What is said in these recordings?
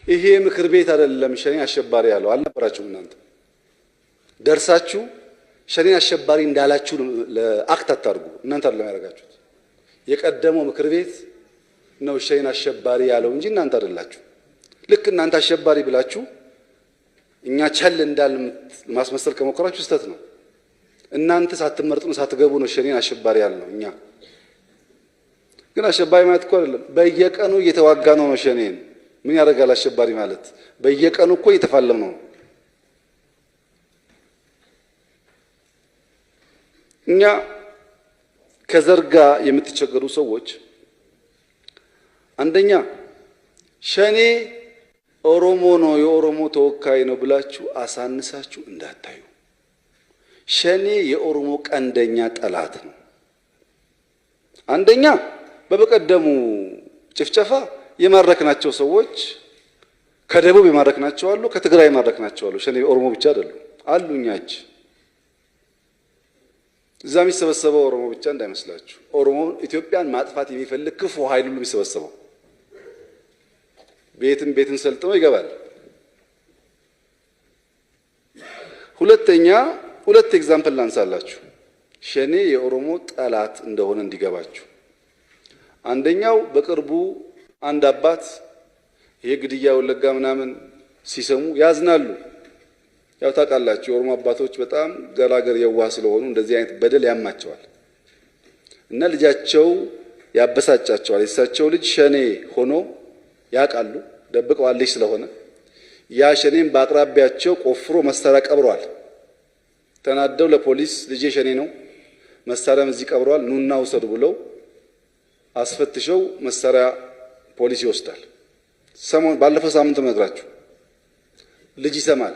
ይሄ ምክር ቤት አይደለም ሸኔ አሸባሪ ያለው አልነበራችሁም እናንተ ደርሳችሁ ሸኔ አሸባሪ እንዳላችሁ ለአክት አታርጉ እናንተ አይደለም ያደረጋችሁት የቀደመው ምክር ቤት ነው ሸኔ አሸባሪ ያለው እንጂ እናንተ አይደላችሁ ልክ እናንተ አሸባሪ ብላችሁ እኛ ቸል እንዳል ማስመሰል ከመከራችሁ ስተት ነው እናንተ ሳትመርጡን ሳትገቡ ነው ሸኔ አሸባሪ ያለው እኛ ግን አሸባሪ ማለት እኮ አይደለም በየቀኑ እየተዋጋ ነው ሸኔን ምን ያደርጋል አሸባሪ ማለት በየቀኑ እኮ እየተፋለም ነው እኛ ከዘርጋ የምትቸገሩ ሰዎች አንደኛ ሸኔ ኦሮሞ ነው የኦሮሞ ተወካይ ነው ብላችሁ አሳንሳችሁ እንዳታዩ ሸኔ የኦሮሞ ቀንደኛ ጠላት ነው አንደኛ በበቀደሙ ጭፍጨፋ የማረክናቸው ሰዎች ከደቡብ የማረክናቸው አሉ ከትግራይ የማረክናቸው አሉ ሸኔ ኦሮሞ ብቻ አይደሉም አሉኛች እዛም ይሰበሰበው ኦሮሞ ብቻ እንዳይመስላችሁ ኦሮሞ ኢትዮጵያን ማጥፋት የሚፈልግ ክፉ ኃይል ሁሉ ይሰበሰበው ቤትን ሰልጥኖ ይገባል ሁለት ኤግዛምፕል ላንሳላችሁ ሸኔ የኦሮሞ ጠላት እንደሆነ እንዲገባችሁ አንደኛው በቅርቡ አንድ አባት የግድያ ወለጋ ምናምን ሲሰሙ ያዝናሉ ያው ታውቃላችሁ የኦሮሞ አባቶች በጣም ገራገር የዋህ ስለሆኑ እንደዚህ አይነት በደል ያማቸዋል እና ልጃቸው ያበሳጫቸዋል የሳቸው ልጅ ሸኔ ሆኖ ያቃሉ ደብቀዋል ልጅ ስለሆነ ያ ሸኔን በአቅራቢያቸው ቆፍሮ መሳሪያ ቀብሯል ተናደው ለፖሊስ ልጄ ሸኔ ነው መሳሪያም እዚህ ቀብሯል ኑና ውሰዱ ብለው አስፈትሸው መሳሪያ ፖሊስ ይወስዳል ባለፈው ሳምንት ነግራችሁ ልጅ ይሰማል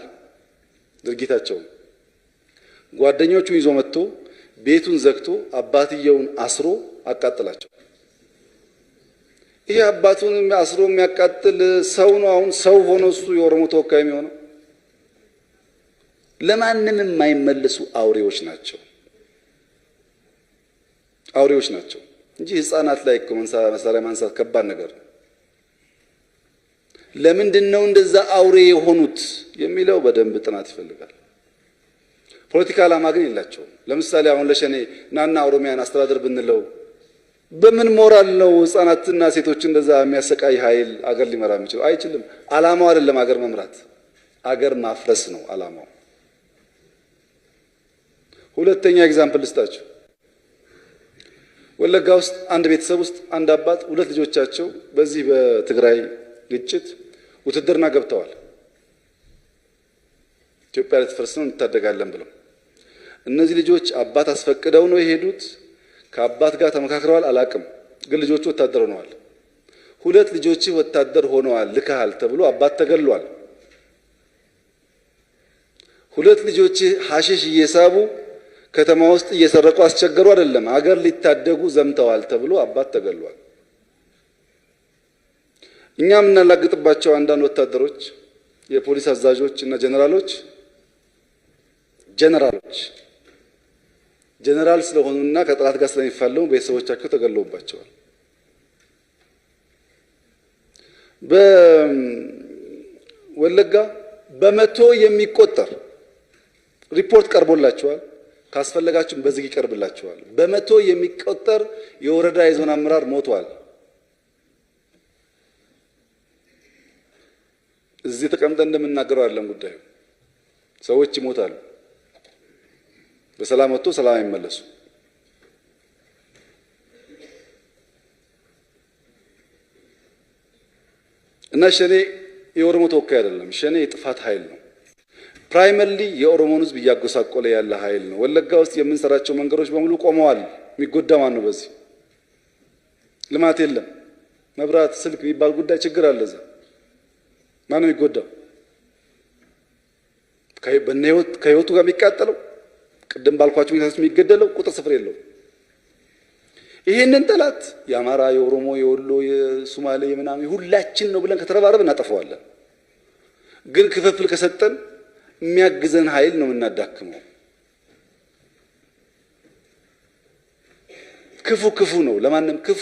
ድርጊታቸው ጓደኞቹን ይዞ መጥቶ ቤቱን ዘግቶ አባትየውን አስሮ አቃጥላቸው ይሄ አባቱን አስሮ የሚያቃጥል ሰው ነው አሁን ሰው ሆኖ እሱ የኦሮሞ ተወካይ የሚሆነው ለማንንም የማይመለሱ አውሬዎች ናቸው እንጂ ህፃናት ላይ እኮ መሳሪያ ማንሳት ከባድ ነገር ነው ለምንድነው እንደዛ አውሬ የሆኑት የሚለው በደንብ ጥናት ይፈልጋል ፖለቲካ ዓላማ ግን የላቸውም ለምሳሌ አሁን ለሸኔ ናና ኦሮሚያን አስተዳደር ብንለው በምን ሞራል ነው ህፃናትና ሴቶች እንደዛ የሚያሰቃይ ኃይል አገር ሊመራ የሚችለው አይችልም ዓላማው አይደለም አገር መምራት አገር ማፍረስ ነው ዓላማው ሁለተኛ ኤግዛምፕል ልስጣችሁ ወለጋ ውስጥ አንድ ቤተሰብ ውስጥ አንድ አባት ሁለት ልጆቻቸው በዚህ በትግራይ ግጭት ውትድርና ገብተዋል ኢትዮጵያ ልትፈርስ ነው እንታደጋለን ብለው እነዚህ ልጆች አባት አስፈቅደው ነው የሄዱት ከአባት ጋር ተመካክረዋል አላቅም ግን ልጆቹ ወታደር ሆነዋል ሁለት ልጆች ወታደር ሆነዋል ልካል ተብሎ አባት ተገሏል ሁለት ልጆች ሐሽሽ እየሳቡ ከተማ ውስጥ እየሰረቁ አስቸገሩ አይደለም አገር ሊታደጉ ዘምተዋል ተብሎ አባት ተገሏል እኛም እናላግጥባቸው አንዳንድ ወታደሮች የፖሊስ አዛዦች እና ጀነራል ስለሆኑና ከጥላት ጋር ስለሚፋለሙ ቤተሰቦቻቸው ተገለውባቸዋል በወለጋ በመቶ የሚቆጠር ሪፖርት ቀርቦላቸዋል ካስፈለጋችሁ በዝግ ይቀርብላችኋል በመቶ የሚቆጠር የወረዳ የዞን አመራር ሞቷል እዚህ ተቀምጠን እንደምናገረው አይደለም ጉዳዩ ሰዎች ይሞታሉ በሰላም ወጥቶ ሰላም አይመለሱ እና ሸኔ የኦሮሞ ተወካይ አይደለም ሸኔ የጥፋት ኃይል ነው ፕራይመሪሊ የኦሮሞን ህዝብ እያጎሳቆለ ያለ ኃይል ነው ወለጋ ውስጥ የምንሰራቸው መንገዶች በሙሉ ቆመዋል የሚጎዳ ማን ነው በዚህ ልማት የለም መብራት ስልክ የሚባል ጉዳይ ችግር አለ እዛ ማን ነው የሚጎዳው ከህይወቱ ጋር የሚቃጠለው ቅድም ባልኳችሁ ሁኔታዎች የሚገደለው ቁጥር ስፍር የለው ይሄንን ጠላት የአማራ የኦሮሞ የወሎ የሶማሌ የምናምን ሁላችን ነው ብለን ከተረባረብን እናጠፋዋለን ግን ክፍፍል ከሰጠን የሚያግዘን ኃይል ነው እናዳክመው ክፉ ነው ለማንም ክፉ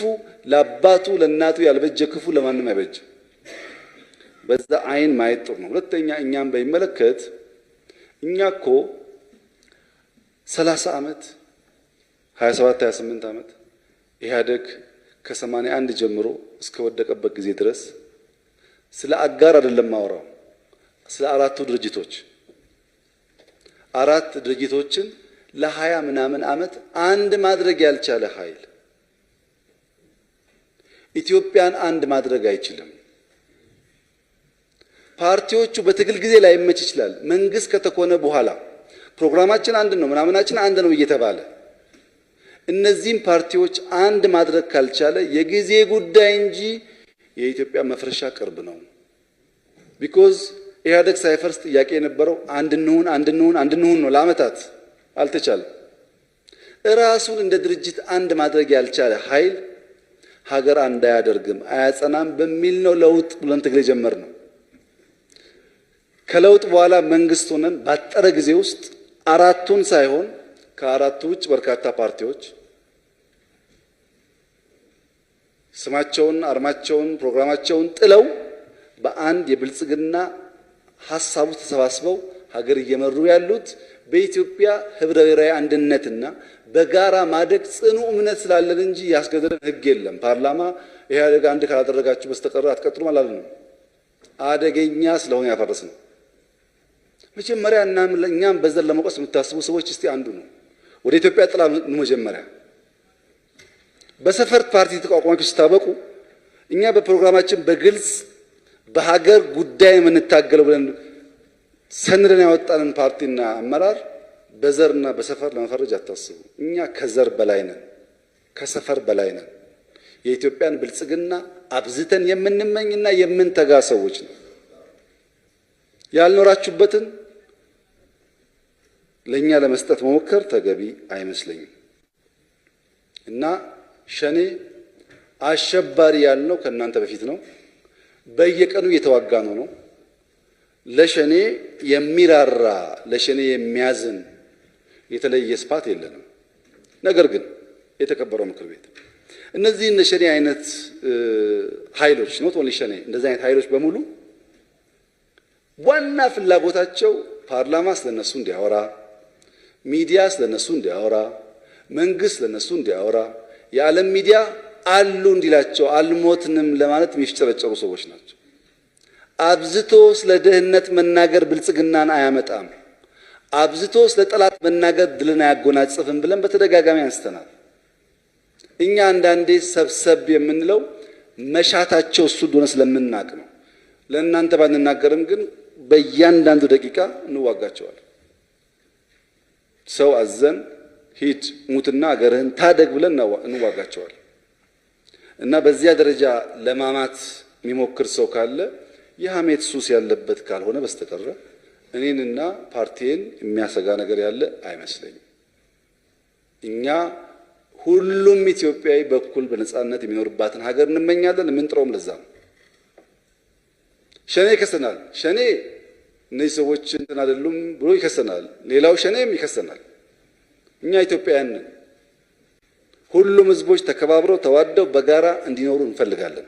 ለአባቱ ለእናቱ ያልበጀ ክፉ ለማንም አይበጅ በዛ አይን ማየት ጥሩ ነው። ሁለተኛ እኛም በሚመለከት እኛ እኮ 30 ዓመት 27 28 ዓመት ኢህአደግ ከ81 ጀምሮ እስከ ወደቀበት ጊዜ ድረስ ስለ አጋር አይደለም ማወራው፣ ስለ አራቱ ድርጅቶች አራት ድርጅቶችን ለ20 ምናምን ዓመት አንድ ማድረግ ያልቻለ ኃይል ኢትዮጵያን አንድ ማድረግ አይችልም። ፓርቲዎቹ በትግል ጊዜ ላይ መች ይችላል። መንግስት ከተኮነ በኋላ ፕሮግራማችን አንድ ነው ምናምናችን አንድ ነው እየተባለ እነዚህም ፓርቲዎች አንድ ማድረግ ካልቻለ የጊዜ ጉዳይ እንጂ የኢትዮጵያ መፍረሻ ቅርብ ነው። ቢኮዝ ኢህአደግ ሳይፈርስ ጥያቄ የነበረው አንድ እንሁን ነው። ለዓመታት አልተቻለም። ራሱን እንደ ድርጅት አንድ ማድረግ ያልቻለ ኃይል ሀገር አንድ አያደርግም አያጸናም በሚል ነው ለውጥ ብለን ትግል ጀመርነው። ከለውጥ በኋላ መንግስት ሆነን ባጠረ ጊዜ ውስጥ አራቱን ሳይሆን ከአራቱ ውጭ በርካታ ፓርቲዎች ስማቸውን፣ አርማቸውን፣ ፕሮግራማቸውን ጥለው በአንድ የብልጽግና ሀሳቡ ተሰባስበው ሀገር እየመሩ ያሉት በኢትዮጵያ ህብረ ብሔራዊ አንድነትና በጋራ ማደግ ጽኑ እምነት ስላለን እንጂ ያስገደደን ህግ የለም። ፓርላማ ኢህአዴግ አንድ ካላደረጋችሁ በስተቀር አትቀጥሉም አላልንም። አደገኛ ስለሆነ ያፈረስ ነው። መጀመሪያ እኛም በዘር ለመቆስ የምታስቡ ሰዎች እስቲ አንዱ ነው ወደ ኢትዮጵያ ጥላ ነው። መጀመሪያ በሰፈር ፓርቲ ተቋቋማችሁ ስታበቁ እኛ በፕሮግራማችን በግልጽ በሀገር ጉዳይ የምንታገለው ብለን ሰንደን ያወጣንን ፓርቲና አመራር በዘርና በሰፈር ለመፈረጅ አታስቡ። እኛ ከዘር በላይ ነን፣ ከሰፈር በላይ ነን። የኢትዮጵያን ብልጽግና አብዝተን የምንመኝና የምንተጋ ሰዎች ነው። ያልኖራችሁበትን ለኛ ለመስጠት መሞከር ተገቢ አይመስለኝም። እና ሸኔ አሸባሪ ያልነው ከእናንተ በፊት ነው። በየቀኑ እየተዋጋ ነው። ለሸኔ የሚራራ ለሸኔ የሚያዝን የተለየ ስፋት የለንም። ነገር ግን የተከበረው ምክር ቤት እነዚህ እንደ ሸኔ አይነት ኃይሎች ኖት ኦንሊ ሸኔ እንደዚህ አይነት ኃይሎች በሙሉ ዋና ፍላጎታቸው ፓርላማ ስለነሱ እንዲያወራ፣ ሚዲያ ስለነሱ እንዲያወራ፣ መንግስት ስለነሱ እንዲያወራ፣ የዓለም ሚዲያ አሉ እንዲላቸው አልሞትንም ለማለት የሚፍጨረጨሩ ሰዎች ናቸው። አብዝቶ ስለ ድህነት መናገር ብልጽግናን አያመጣም። አብዝቶ ስለ ጠላት መናገር ድልን አያጎናጽፍም ብለን በተደጋጋሚ አንስተናል። እኛ አንዳንዴ ሰብሰብ የምንለው መሻታቸው እሱ እንደሆነ ስለምናቅ ነው። ለእናንተ ባንናገርም ግን በእያንዳንዱ ደቂቃ እንዋጋቸዋለን። ሰው አዘን ሂድ ሙትና አገርህን ታደግ ብለን እንዋጋቸዋለን። እና በዚያ ደረጃ ለማማት የሚሞክር ሰው ካለ የሐሜት ሱስ ያለበት ካልሆነ በስተቀር እኔንና ፓርቲን የሚያሰጋ ነገር ያለ አይመስለኝም። እኛ ሁሉም ኢትዮጵያዊ በኩል በነጻነት የሚኖርባትን ሀገር እንመኛለን። የምንጥረውም ለዛ ነው። ሸኔ ይከሰናል። ሸኔ እነዚህ ሰዎች እንትን አይደሉም ብሎ ይከሰናል። ሌላው ሸኔም ይከሰናል። እኛ ኢትዮጵያውያን ነን። ሁሉም ህዝቦች ተከባብረው ተዋደው በጋራ እንዲኖሩ እንፈልጋለን።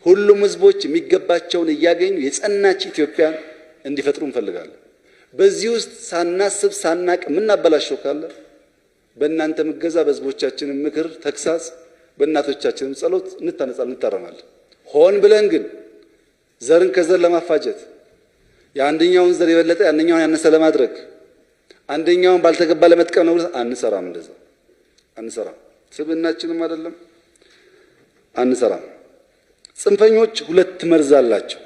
ሁሉም ህዝቦች የሚገባቸውን እያገኙ የጸናች ኢትዮጵያን እንዲፈጥሩ እንፈልጋለን። በዚህ ውስጥ ሳናስብ ሳናቅ የምናበላሸው ካለ በእናንተ ምገዛ፣ በህዝቦቻችንም ምክር ተግሳጽ፣ በእናቶቻችንም ጸሎት እንታረማለን። ሆን ብለን ግን ዘርን ከዘር ለማፋጀት የአንደኛውን ዘር የበለጠ አንደኛውን ያነሰ ለማድረግ አንደኛውን ባልተገባ ለመጥቀም ነው አንሰራም። እንደዛ አንሰራም። ስብናችንም አይደለም አንሰራም። ጽንፈኞች ሁለት መርዝ አላቸው።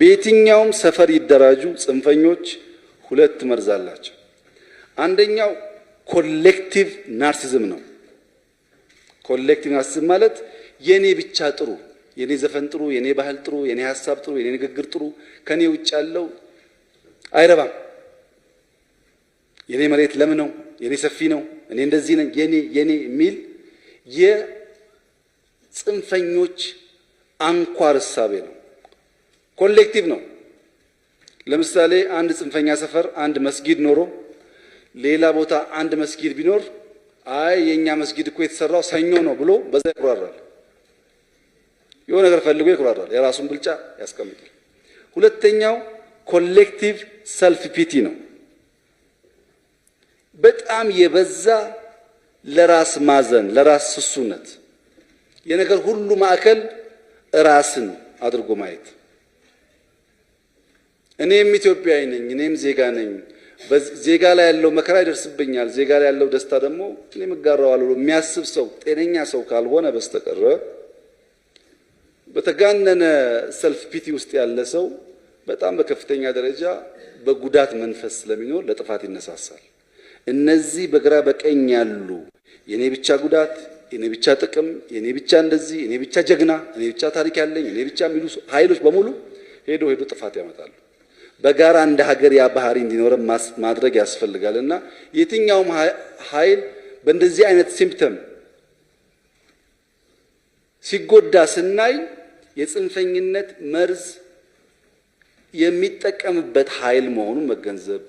በየትኛውም ሰፈር ይደራጁ ጽንፈኞች ሁለት መርዝ አላቸው። አንደኛው ኮሌክቲቭ ናርሲዝም ነው። ኮሌክቲቭ ናርሲዝም ማለት የኔ ብቻ ጥሩ፣ የኔ ዘፈን ጥሩ፣ የኔ ባህል ጥሩ፣ የኔ ሐሳብ ጥሩ፣ የኔ ንግግር ጥሩ፣ ከኔ ውጭ ያለው አይረባም፣ የኔ መሬት ለም ነው፣ የኔ ሰፊ ነው፣ እኔ እንደዚህ ነኝ፣ የኔ የሚል የጽንፈኞች አንኳር እሳቤ ነው። ኮሌክቲቭ ነው። ለምሳሌ አንድ ጽንፈኛ ሰፈር አንድ መስጊድ ኖሮ ሌላ ቦታ አንድ መስጊድ ቢኖር አይ የኛ መስጊድ እኮ የተሰራው ሰኞ ነው ብሎ በዛ ይቆራራል። የሆነ ነገር ፈልጎ ይኩራራል፣ የራሱን ብልጫ ያስቀምጣል። ሁለተኛው ኮሌክቲቭ ሰልፍ ፒቲ ነው። በጣም የበዛ ለራስ ማዘን፣ ለራስ ስሱነት፣ የነገር ሁሉ ማዕከል ራስን አድርጎ ማየት። እኔም ኢትዮጵያዊ ነኝ፣ እኔም ዜጋ ነኝ፣ ዜጋ ላይ ያለው መከራ ይደርስብኛል፣ ዜጋ ላይ ያለው ደስታ ደግሞ እኔም እጋራዋለሁ ብሎ የሚያስብ ሰው ጤነኛ ሰው ካልሆነ በስተቀር በተጋነነ ሰልፍ ፒቲ ውስጥ ያለ ሰው በጣም በከፍተኛ ደረጃ በጉዳት መንፈስ ስለሚኖር ለጥፋት ይነሳሳል። እነዚህ በግራ በቀኝ ያሉ የኔ ብቻ ጉዳት፣ የኔ ብቻ ጥቅም፣ የኔ ብቻ እንደዚህ፣ የኔ ብቻ ጀግና፣ እኔ ብቻ ታሪክ ያለኝ፣ እኔ ብቻ የሚሉ ኃይሎች በሙሉ ሄዶ ጥፋት ያመጣሉ። በጋራ እንደ ሀገር ያ ባህሪ እንዲኖረን ማድረግ ያስፈልጋልና የትኛውም ኃይል በእንደዚህ አይነት ሲምፕተም ሲጎዳ ስናይ የጽንፈኝነት መርዝ የሚጠቀምበት ኃይል መሆኑን መገንዘብ